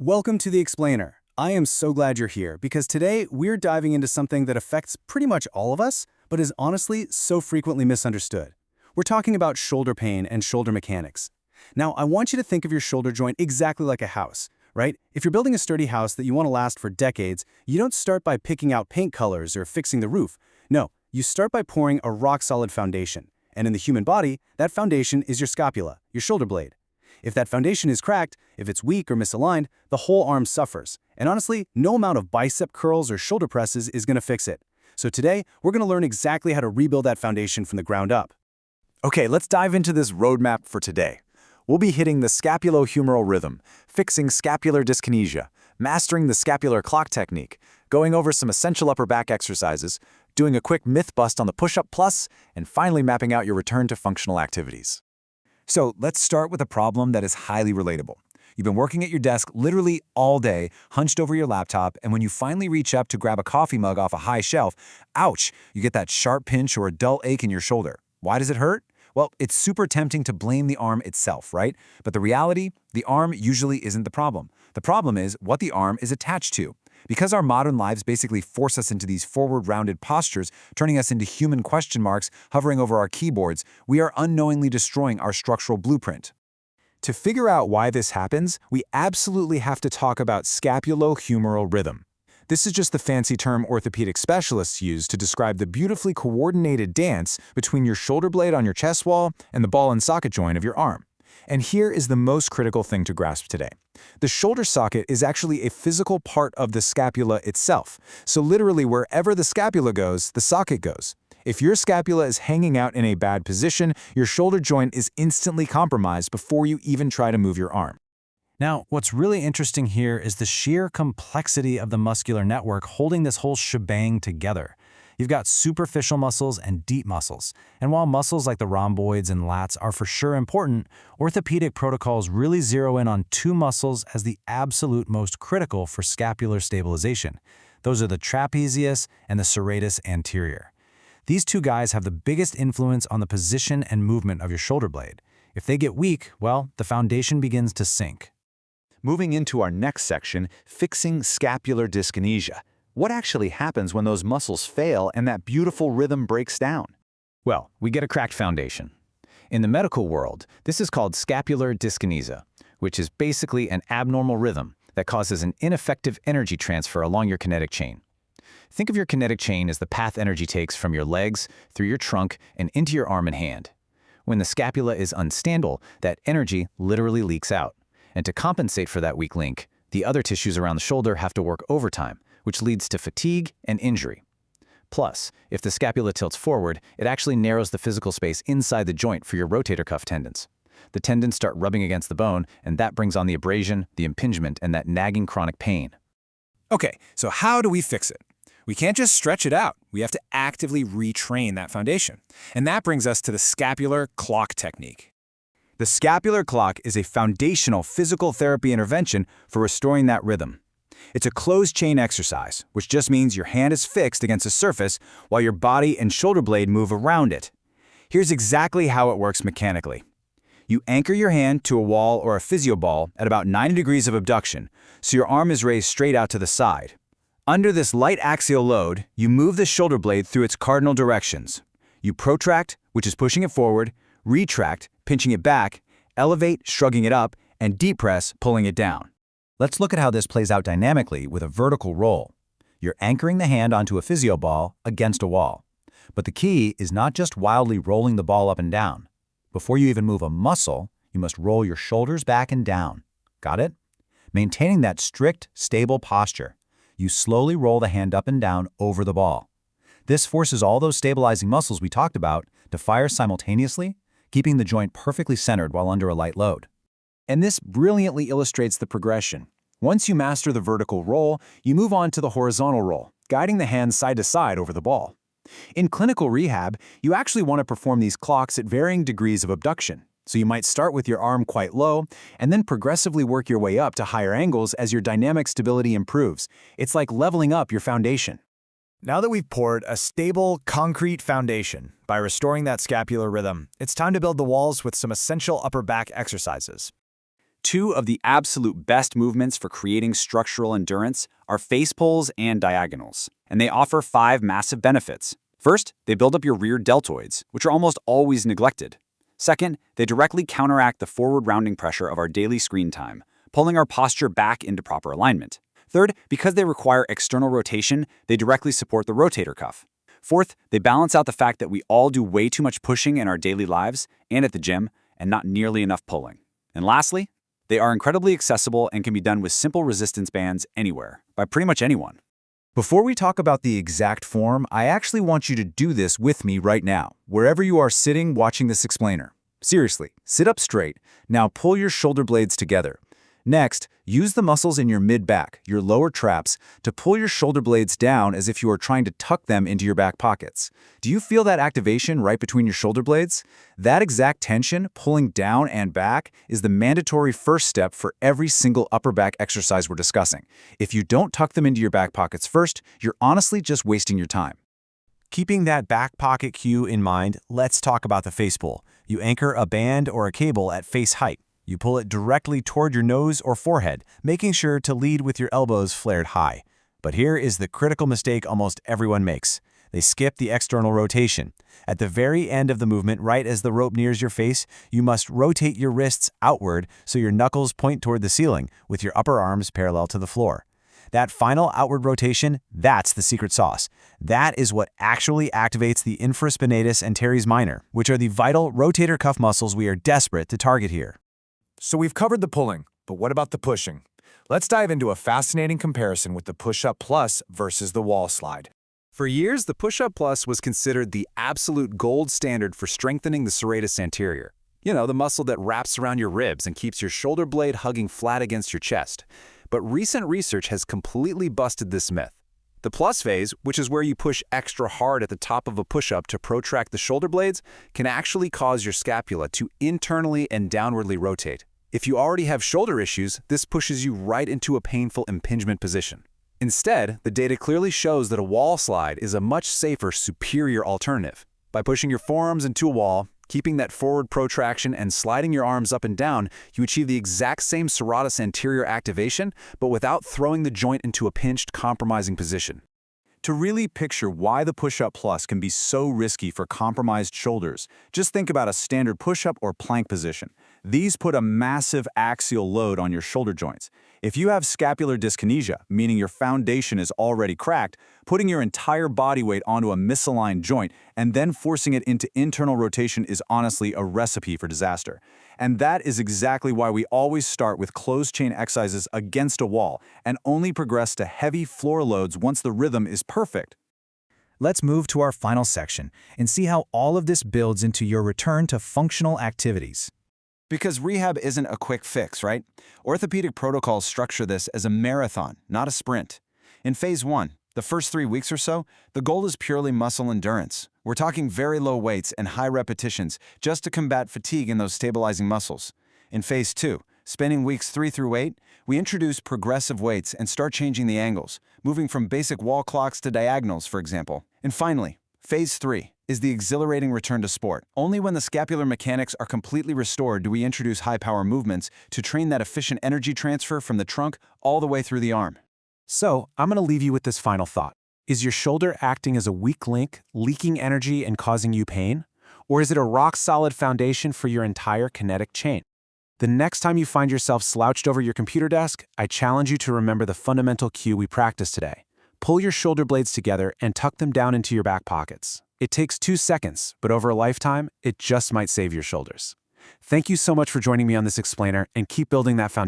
Welcome to The Explainer. I am so glad you're here because today we're diving into something that affects pretty much all of us, but is honestly so frequently misunderstood. We're talking about shoulder pain and shoulder mechanics. Now, I want you to think of your shoulder joint exactly like a house, right? If you're building a sturdy house that you want to last for decades, you don't start by picking out paint colors or fixing the roof. No, you start by pouring a rock-solid foundation. And in the human body, that foundation is your scapula, your shoulder blade. If that foundation is cracked, if it's weak or misaligned, the whole arm suffers. And honestly, no amount of bicep curls or shoulder presses is going to fix it. So today, we're going to learn exactly how to rebuild that foundation from the ground up. Okay, let's dive into this roadmap for today. We'll be hitting the scapulohumeral rhythm, fixing scapular dyskinesia, mastering the scapular clock technique, going over some essential upper back exercises, doing a quick myth bust on the push-up plus, and finally mapping out your return to functional activities. So let's start with a problem that is highly relatable. You've been working at your desk literally all day, hunched over your laptop, and when you finally reach up to grab a coffee mug off a high shelf, ouch, you get that sharp pinch or a dull ache in your shoulder. Why does it hurt? Well, it's super tempting to blame the arm itself, right? But the reality, the arm usually isn't the problem. The problem is what the arm is attached to. Because our modern lives basically force us into these forward-rounded postures, turning us into human question marks hovering over our keyboards, we are unknowingly destroying our structural blueprint. To figure out why this happens, we absolutely have to talk about scapulohumeral rhythm. This is just the fancy term orthopedic specialists use to describe the beautifully coordinated dance between your shoulder blade on your chest wall and the ball and socket joint of your arm. And here is the most critical thing to grasp today. The shoulder socket is actually a physical part of the scapula itself. So literally wherever the scapula goes, the socket goes. If your scapula is hanging out in a bad position, your shoulder joint is instantly compromised before you even try to move your arm. Now, what's really interesting here is the sheer complexity of the muscular network holding this whole shebang together. You've got superficial muscles and deep muscles. And while muscles like the rhomboids and lats are for sure important, orthopedic protocols really zero in on two muscles as the absolute most critical for scapular stabilization. Those are the trapezius and the serratus anterior. These two guys have the biggest influence on the position and movement of your shoulder blade. If they get weak, well, the foundation begins to sink. Moving into our next section, fixing scapular dyskinesia. What actually happens when those muscles fail and that beautiful rhythm breaks down? Well, we get a cracked foundation. In the medical world, this is called scapular dyskinesia, which is basically an abnormal rhythm that causes an ineffective energy transfer along your kinetic chain. Think of your kinetic chain as the path energy takes from your legs, through your trunk, and into your arm and hand. When the scapula is unstable, that energy literally leaks out. And to compensate for that weak link, the other tissues around the shoulder have to work overtime, which leads to fatigue and injury. Plus, if the scapula tilts forward, it actually narrows the physical space inside the joint for your rotator cuff tendons. The tendons start rubbing against the bone, and that brings on the abrasion, the impingement, and that nagging chronic pain. Okay, so how do we fix it? We can't just stretch it out. We have to actively retrain that foundation. And that brings us to the scapular clock technique. The scapular clock is a foundational physical therapy intervention for restoring that rhythm. It's a closed chain exercise, which just means your hand is fixed against a surface while your body and shoulder blade move around it. Here's exactly how it works mechanically. You anchor your hand to a wall or a physio ball at about 90 degrees of abduction, so your arm is raised straight out to the side. Under this light axial load, you move the shoulder blade through its cardinal directions. You protract, which is pushing it forward, retract, pinching it back, elevate, shrugging it up, and deep press, pulling it down. Let's look at how this plays out dynamically with a vertical roll. You're anchoring the hand onto a physio ball against a wall. But the key is not just wildly rolling the ball up and down. Before you even move a muscle, you must roll your shoulders back and down. Got it? Maintaining that strict, stable posture, you slowly roll the hand up and down over the ball. This forces all those stabilizing muscles we talked about to fire simultaneously, keeping the joint perfectly centered while under a light load. And this brilliantly illustrates the progression. Once you master the vertical roll, you move on to the horizontal roll, guiding the hand side to side over the ball. In clinical rehab, you actually want to perform these clocks at varying degrees of abduction. So you might start with your arm quite low, and then progressively work your way up to higher angles as your dynamic stability improves. It's like leveling up your foundation. Now that we've poured a stable, concrete foundation by restoring that scapular rhythm, it's time to build the walls with some essential upper back exercises. Two of the absolute best movements for creating structural endurance are face pulls and diagonals, and they offer 5 massive benefits. First, they build up your rear deltoids, which are almost always neglected. Second, they directly counteract the forward rounding pressure of our daily screen time, pulling our posture back into proper alignment. Third, because they require external rotation, they directly support the rotator cuff. Fourth, they balance out the fact that we all do way too much pushing in our daily lives and at the gym, and not nearly enough pulling. And lastly, they are incredibly accessible and can be done with simple resistance bands anywhere, by pretty much anyone. Before we talk about the exact form, I actually want you to do this with me right now, wherever you are sitting watching this explainer. Seriously, sit up straight. Now pull your shoulder blades together. Next, use the muscles in your mid-back, your lower traps, to pull your shoulder blades down as if you are trying to tuck them into your back pockets. Do you feel that activation right between your shoulder blades? That exact tension, pulling down and back, is the mandatory first step for every single upper back exercise we're discussing. If you don't tuck them into your back pockets first, you're honestly just wasting your time. Keeping that back pocket cue in mind, let's talk about the face pull. You anchor a band or a cable at face height. You pull it directly toward your nose or forehead, making sure to lead with your elbows flared high. But here is the critical mistake almost everyone makes. They skip the external rotation. At the very end of the movement, right as the rope nears your face, you must rotate your wrists outward so your knuckles point toward the ceiling, with your upper arms parallel to the floor. That final outward rotation, that's the secret sauce. That is what actually activates the infraspinatus and teres minor, which are the vital rotator cuff muscles we are desperate to target here. So we've covered the pulling, but what about the pushing? Let's dive into a fascinating comparison with the push-up plus versus the wall slide. For years, the push-up plus was considered the absolute gold standard for strengthening the serratus anterior. You know, the muscle that wraps around your ribs and keeps your shoulder blade hugging flat against your chest. But recent research has completely busted this myth. The plus phase, which is where you push extra hard at the top of a push-up to protract the shoulder blades, can actually cause your scapula to internally and downwardly rotate. If you already have shoulder issues, this pushes you right into a painful impingement position. Instead, the data clearly shows that a wall slide is a much safer, superior alternative. By pushing your forearms into a wall, keeping that forward protraction and sliding your arms up and down, you achieve the exact same serratus anterior activation, but without throwing the joint into a pinched, compromising position. To really picture why the push-up plus can be so risky for compromised shoulders, just think about a standard push-up or plank position. These put a massive axial load on your shoulder joints. If you have scapular dyskinesia, meaning your foundation is already cracked, putting your entire body weight onto a misaligned joint and then forcing it into internal rotation is honestly a recipe for disaster. And that is exactly why we always start with closed chain exercises against a wall and only progress to heavy floor loads once the rhythm is perfect. Let's move to our final section and see how all of this builds into your return to functional activities. Because rehab isn't a quick fix, right? Orthopedic protocols structure this as a marathon, not a sprint. In phase 1, the first 3 weeks or so, the goal is purely muscle endurance. We're talking very low weights and high repetitions just to combat fatigue in those stabilizing muscles. In phase 2, spanning weeks 3 through 8, we introduce progressive weights and start changing the angles, moving from basic wall clocks to diagonals, for example. And finally, phase 3 is the exhilarating return to sport. Only when the scapular mechanics are completely restored do we introduce high-power movements to train that efficient energy transfer from the trunk all the way through the arm. So, I'm going to leave you with this final thought. Is your shoulder acting as a weak link, leaking energy and causing you pain? Or is it a rock-solid foundation for your entire kinetic chain? The next time you find yourself slouched over your computer desk, I challenge you to remember the fundamental cue we practiced today. Pull your shoulder blades together and tuck them down into your back pockets. It takes 2 seconds, but over a lifetime, it just might save your shoulders. Thank you so much for joining me on this explainer, and keep building that foundation.